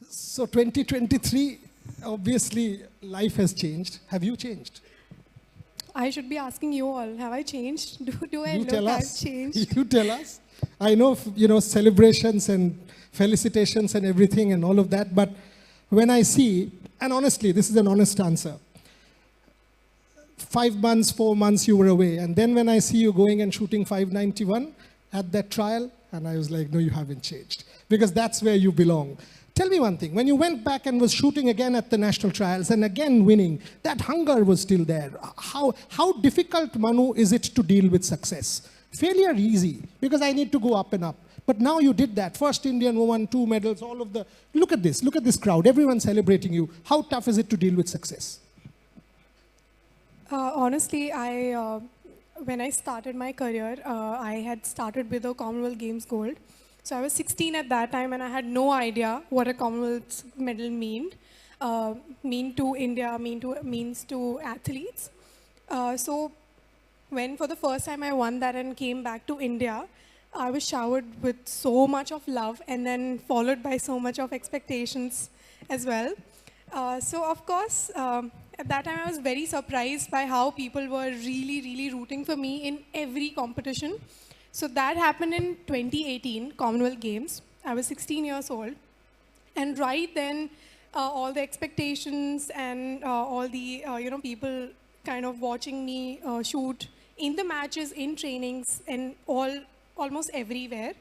So 2023, obviously life has changed. Have you changed? I should be asking you all, have I changed? Do I You look tell I've us. changed? You tell us. I know, celebrations and felicitations and everything and all of that, but when I see, and honestly, this is an honest answer, 5 months, 4 months you were away, and then when I see you going and shooting 591 at that trial, and I was like, no, you haven't changed, because that's where you belong. Tell me one thing, when you went back and was shooting again at the national trials and again winning, that hunger was still there. How difficult, Manu, is it to deal with success? Failure easy, because I need to go up and up. But now you did that. First Indian woman, 2 medals, all of the... Look at this crowd, everyone celebrating you. How tough is it to deal with success? Honestly, when I started my career, I had started with a Commonwealth Games gold. So I was 16 at that time, and I had no idea what a Commonwealth medal mean to India, means to athletes. So when for the first time I won that and came back to India, I was showered with so much of love and then followed by so much of expectations as well. So of course, at that time I was very surprised by how people were really, really rooting for me in every competition. So that happened in 2018 Commonwealth Games. I was 16 years old. And right then, all the expectations and all the people kind of watching me shoot in the matches, in trainings, and almost everywhere.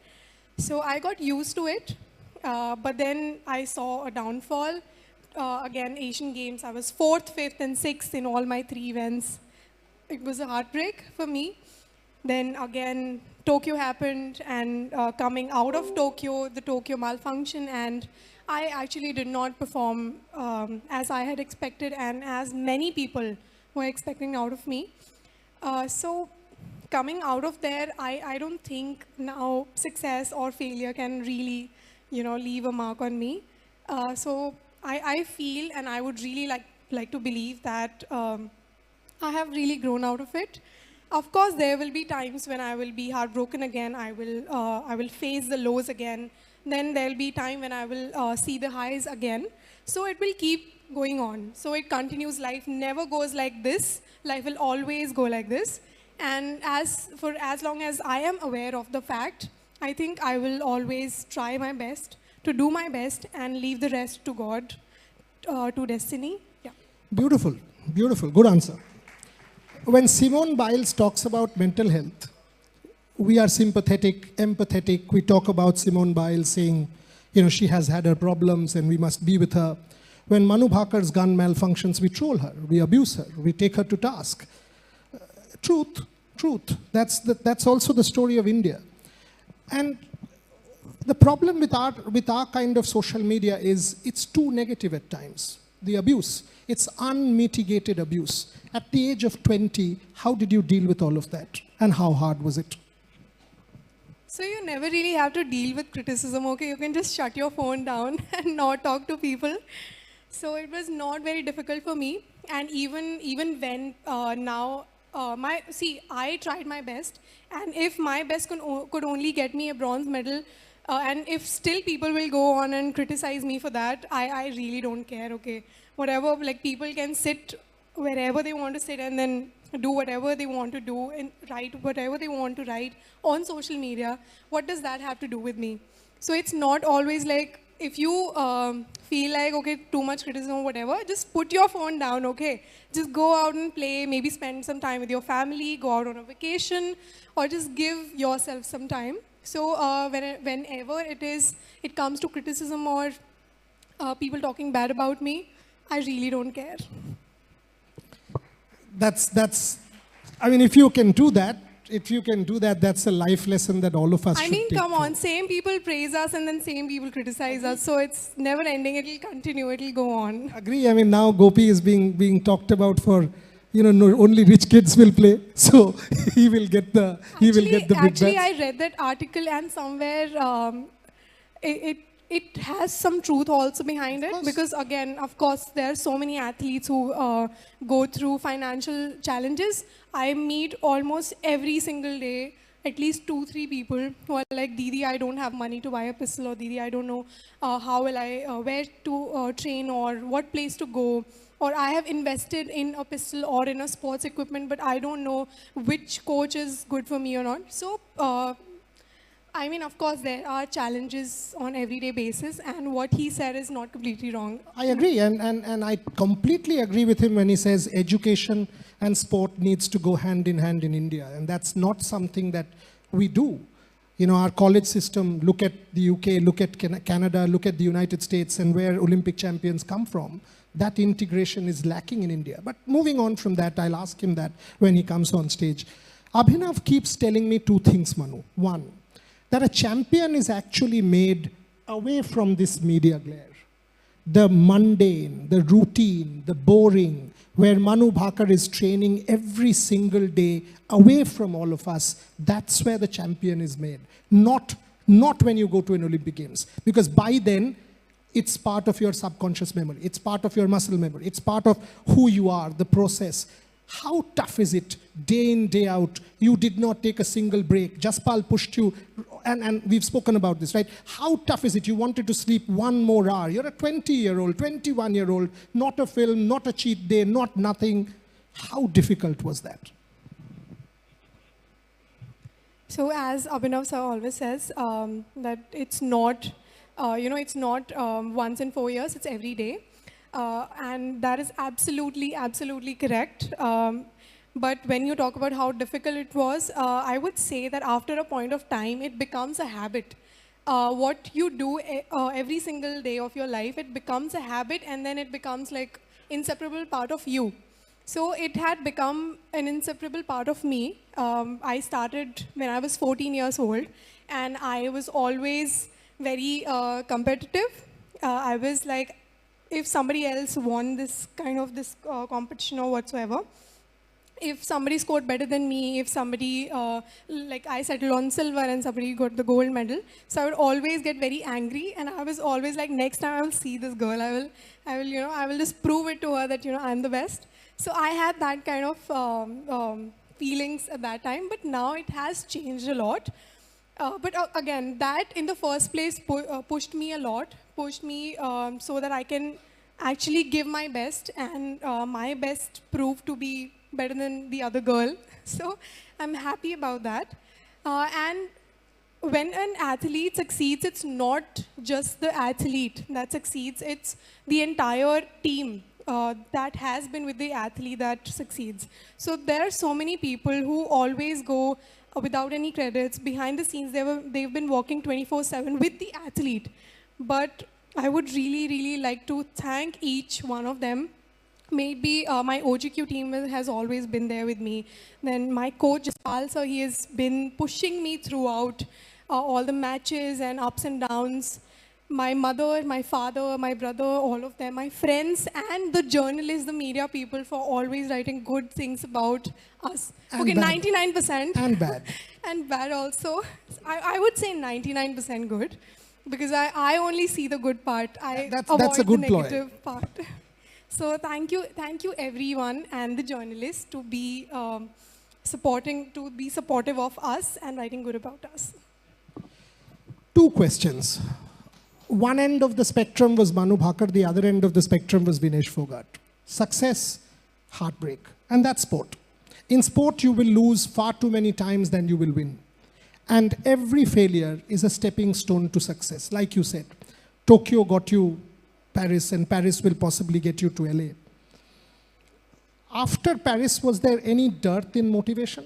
So I got used to it, but then I saw a downfall. Again, Asian Games, I was 4th, 5th, and 6th in all my 3 events. It was a heartbreak for me. Then again, Tokyo happened, and coming out of Tokyo, the Tokyo malfunction, and I actually did not perform as I had expected and as many people were expecting out of me. So coming out of there, I don't think now success or failure can really, leave a mark on me. So I feel, and I would really like to believe that I have really grown out of it. Of course, there will be times when I will be heartbroken again. I will face the lows again. Then there will be time when I will see the highs again. So it will keep going on. So it continues. Life never goes like this. Life will always go like this. And as long as I am aware of the fact, I think I will always try my best to do my best and leave the rest to God, to destiny. Yeah. Beautiful, beautiful, good answer. When Simone Biles talks about mental health, we are sympathetic, empathetic. We talk about Simone Biles saying, she has had her problems and we must be with her. When Manu Bhaker's gun malfunctions, we troll her, we abuse her, we take her to task. Truth. That's also the story of India. And the problem with our kind of social media is it's too negative at times. The abuse, it's unmitigated abuse. At the age of 20, how did you deal with all of that? And how hard was it? So you never really have to deal with criticism, okay? You can just shut your phone down and not talk to people. So it was not very difficult for me. And even when now, I tried my best. And if my best could only get me a bronze medal, and if still people will go on and criticize me for that, I really don't care, okay? Whatever, people can sit wherever they want to sit and then do whatever they want to do and write whatever they want to write on social media. What does that have to do with me? So it's not always like, if you feel like, okay, too much criticism or whatever, just put your phone down, okay? Just go out and play, maybe spend some time with your family, go out on a vacation, or just give yourself some time. So whenever it comes to criticism or people talking bad about me, I really don't care. If you can do that, that's a life lesson that all of us should take. Come on, same people praise us and then same people criticize us. So it's never ending. It'll continue. It'll go on. Agree. Now Gopi is being talked about for, only rich kids will play. So he will get the big bets. Actually, I read that article and somewhere it has some truth also behind it, because again, of course, there are so many athletes who go through financial challenges. I meet almost every single day at least 2-3 people who are like, Didi, I don't have money to buy a pistol, or Didi, I don't know how will I, where to train, or what place to go, or I have invested in a pistol or in a sports equipment, but I don't know which coach is good for me or not. So, I mean, of course, there are challenges on everyday basis, and what he said is not completely wrong. I agree, and I completely agree with him when he says education and sport needs to go hand in hand in India, and that's not something that we do. You know, our college system, look at the UK, look at Canada, look at the United States, and where Olympic champions come from. That integration is lacking in India. But moving on from that, I'll ask him that when he comes on stage. Abhinav keeps telling me two things, Manu. One, that a champion is actually made away from this media glare. The mundane, the routine, the boring, where Manu Bhaker is training every single day away from all of us, that's where the champion is made. Not when you go to an Olympic Games. Because by then, it's part of your subconscious memory. It's part of your muscle memory. It's part of who you are, the process. How tough is it, day in, day out? You did not take a single break. Jaspal pushed you, and we've spoken about this, right? How tough is it? You wanted to sleep one more hour. You're a 20-year-old, 21-year-old, not a film, not a cheat day, not nothing. How difficult was that? So as Abhinav sir always says, that it's not, it's not once in 4 years, it's every day. And that is absolutely, absolutely correct. But when you talk about how difficult it was, I would say that after a point of time, it becomes a habit. What you do every single day of your life, it becomes a habit, and then it becomes like inseparable part of you. So it had become an inseparable part of me. I started when I was 14 years old, and I was always very competitive. I was like, if somebody else won this kind of competition or whatsoever, if somebody scored better than me, if somebody, like I settled on silver and somebody got the gold medal, so I would always get very angry, and I was always like, next time I will see this girl, I will just prove it to her that, I'm the best. So I had that kind of feelings at that time, but now it has changed a lot. But again, that in the first place pushed me a lot, pushed me so that I can actually give my best, and my best proved to be better than the other girl. So I'm happy about that. And when an athlete succeeds, it's not just the athlete that succeeds, it's the entire team that has been with the athlete that succeeds. So there are so many people who always go without any credits. Behind the scenes, they've been working 24/7 with the athlete. But I would really, really like to thank each one of them. Maybe my OGQ team has always been there with me. Then my coach, Jaspal sir, he has been pushing me throughout all the matches and ups and downs. My mother, my father, my brother, all of them, my friends, and the journalists, the media people, for always writing good things about us. And okay, bad. 99%. And bad. And bad also. I would say 99% good, because I only see the good part. That's a good the negative part. So thank you everyone and the journalists to be supportive of us and writing good about us. Two questions. One end of the spectrum was Manu Bhaker, the other end of the spectrum was Vinesh Fogart. Success, heartbreak, and that's sport. In sport, you will lose far too many times than you will win. And every failure is a stepping stone to success. Like you said, Tokyo got you Paris, and Paris will possibly get you to LA. After Paris, was there any dearth in motivation?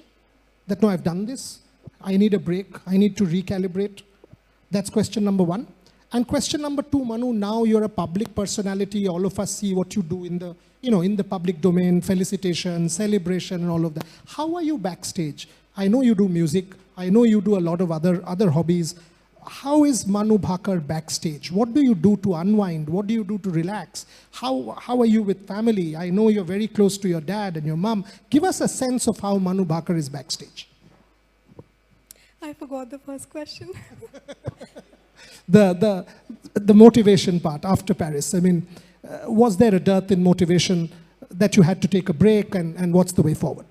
That, no, I've done this, I need a break, I need to recalibrate? That's question number one. And question number two, Manu, now you're a public personality, all of us see what you do in the, in the public domain, felicitation, celebration, and all of that. How are you backstage? I know you do music, I know you do a lot of other hobbies. How is Manu Bhaker backstage? What do you do to unwind? What do you do to relax? How are you with family? I know you're very close to your dad and your mom. Give us a sense of how Manu Bhaker is backstage. I forgot the first question. The motivation part after Paris. I mean, was there a dearth in motivation that you had to take a break, and what's the way forward?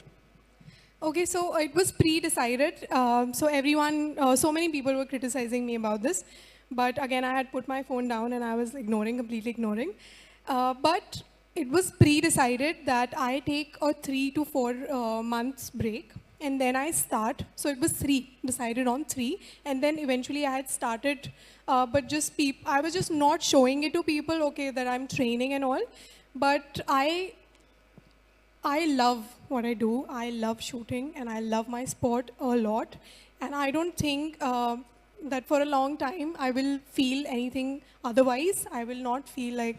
Okay, so it was pre-decided. So many people were criticizing me about this. But again, I had put my phone down and I was completely ignoring. But it was pre-decided that I take a 3 to 4 months break and then I start. So it was decided on 3. And then eventually I had started, but I was just not showing it to people, okay, that I'm training and all. But I love what I do. I love shooting and I love my sport a lot. And I don't think that for a long time I will feel anything otherwise. I will not feel like,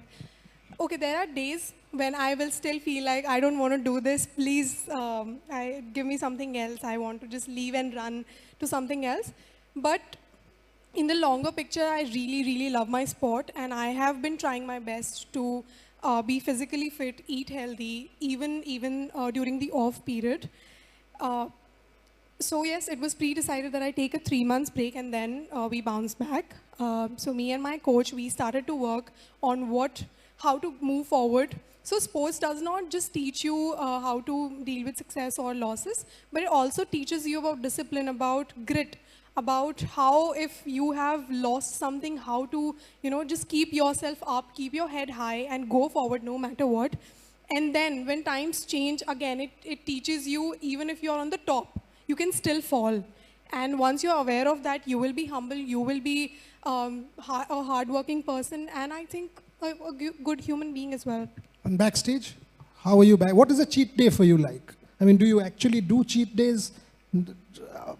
okay, there are days when I will still feel like I don't want to do this. Please give me something else. I want to just leave and run to something else. But in the longer picture, I really, really love my sport. And I have been trying my best to be physically fit, eat healthy, even during the off period. So yes, it was pre-decided that I take a 3 months break and then we bounce back. So me and my coach, we started to work on how to move forward. So sports does not just teach you how to deal with success or losses, but it also teaches you about discipline, about grit, about how if you have lost something, how to, just keep yourself up, keep your head high and go forward no matter what. And then when times change, again, it teaches you, even if you're on the top, you can still fall. And once you're aware of that, you will be humble, you will be a hardworking person, and I think a good human being as well. And backstage, how are you back? What is a cheat day for you like? I mean, do you actually do cheat days?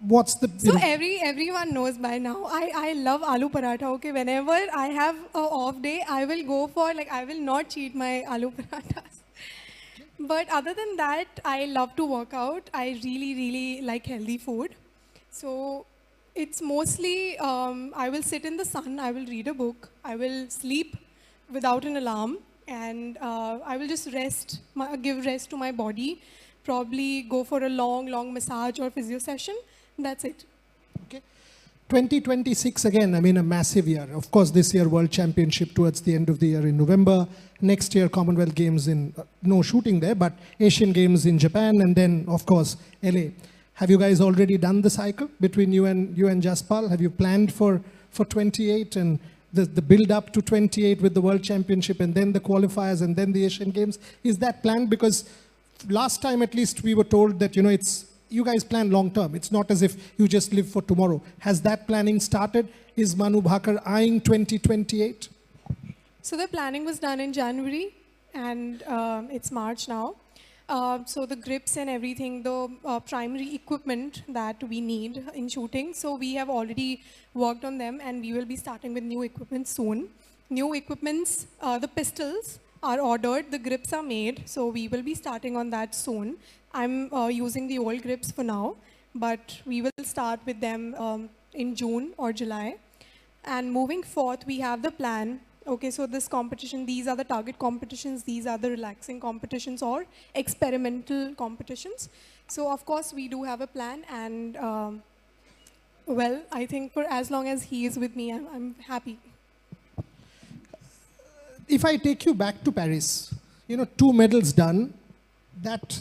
What's the... So everyone knows by now, I love aloo paratha, okay? Whenever I have an off day, I will go for, I will not cheat my aloo parathas. But other than that, I love to work out. I really, really like healthy food. So it's mostly, I will sit in the sun, I will read a book, I will sleep without an alarm, and I will just give rest to my body, probably go for a long massage or physio session. That's it. Okay. 2026 again, I mean, a massive year. Of course, this year World Championship towards the end of the year in November. Next year Commonwealth Games in, no shooting there, but Asian Games in Japan, and then of course LA. Have you guys already done the cycle between you and Jaspal? Have you planned for 28 and the build up to 28 with the World Championship and then the qualifiers and then the Asian Games? Is that planned? Because last time at least we were told that, you guys plan long term. It's not as if you just live for tomorrow. Has that planning started? Is Manu Bhaker eyeing 2028? So the planning was done in January and it's March now. So the grips and everything, the primary equipment that we need in shooting, so we have already worked on them and we will be starting with new equipment soon. New equipments, the pistols are ordered, the grips are made, so we will be starting on that soon. I'm using the old grips for now, but we will start with them in June or July. And moving forth, we have the plan. Okay, so this competition, these are the target competitions, these are the relaxing competitions or experimental competitions. So of course we do have a plan, and well, I think for as long as he is with me, I'm happy. If I take you back to Paris, 2 medals done, that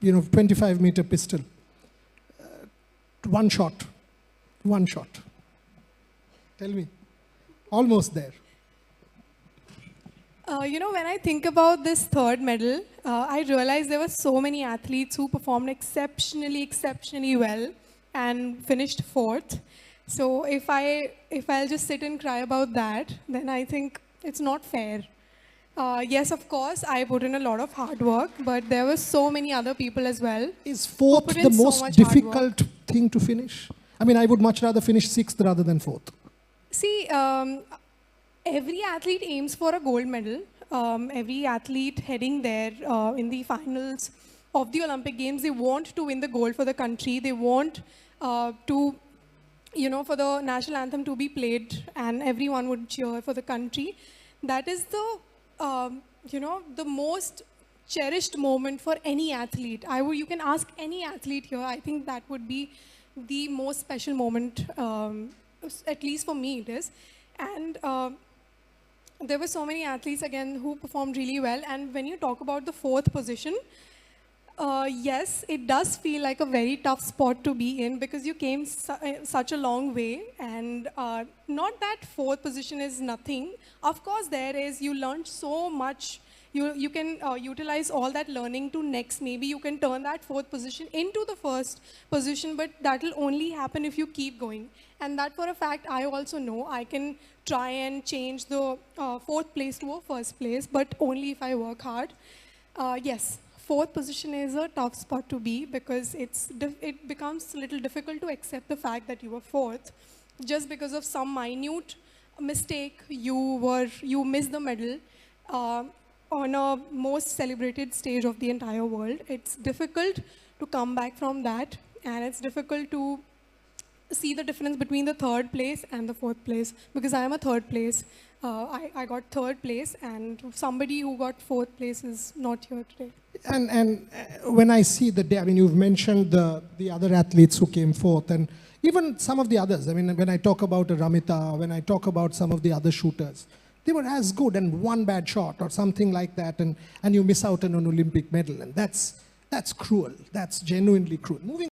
25-meter pistol, one shot. Tell me, almost there. When I think about this 3rd medal, I realized there were so many athletes who performed exceptionally well and finished 4th. So if I'll just sit and cry about that, then I think it's not fair. Yes, of course, I put in a lot of hard work, but there were so many other people as well. Is 4th the most difficult thing to finish? I mean, I would much rather finish 6th rather than 4th. See, every athlete aims for a gold medal. Every athlete heading there in the finals of the Olympic Games, they want to win the gold for the country. They want to, for the national anthem to be played and everyone would cheer for the country. That is the most cherished moment for any athlete. You can ask any athlete here. I think that would be the most special moment, at least for me it is. And there were so many athletes again who performed really well. And when you talk about the 4th position, Yes, it does feel like a very tough spot to be in because you came such a long way, and not that fourth position is nothing. Of course, there is. You learned so much. You can utilize all that learning to next. Maybe you can turn that fourth position into the first position, but that will only happen if you keep going. And that for a fact, I also know I can try and change the fourth place to a first place, but only if I work hard. Yes. Fourth position is a tough spot to be because it becomes a little difficult to accept the fact that you were fourth just because of some minute mistake. You missed the medal on a most celebrated stage of the entire world. It's difficult to come back from that, and it's difficult to see the difference between the third place and the fourth place because I am a third place. I got third place, and somebody who got fourth place is not here today. And when I see the day, I mean, you've mentioned the other athletes who came fourth, and even some of the others. I mean, when I talk about Ramita, when I talk about some of the other shooters, they were as good, and one bad shot or something like that, and you miss out on an Olympic medal, and that's cruel. That's genuinely cruel. Moving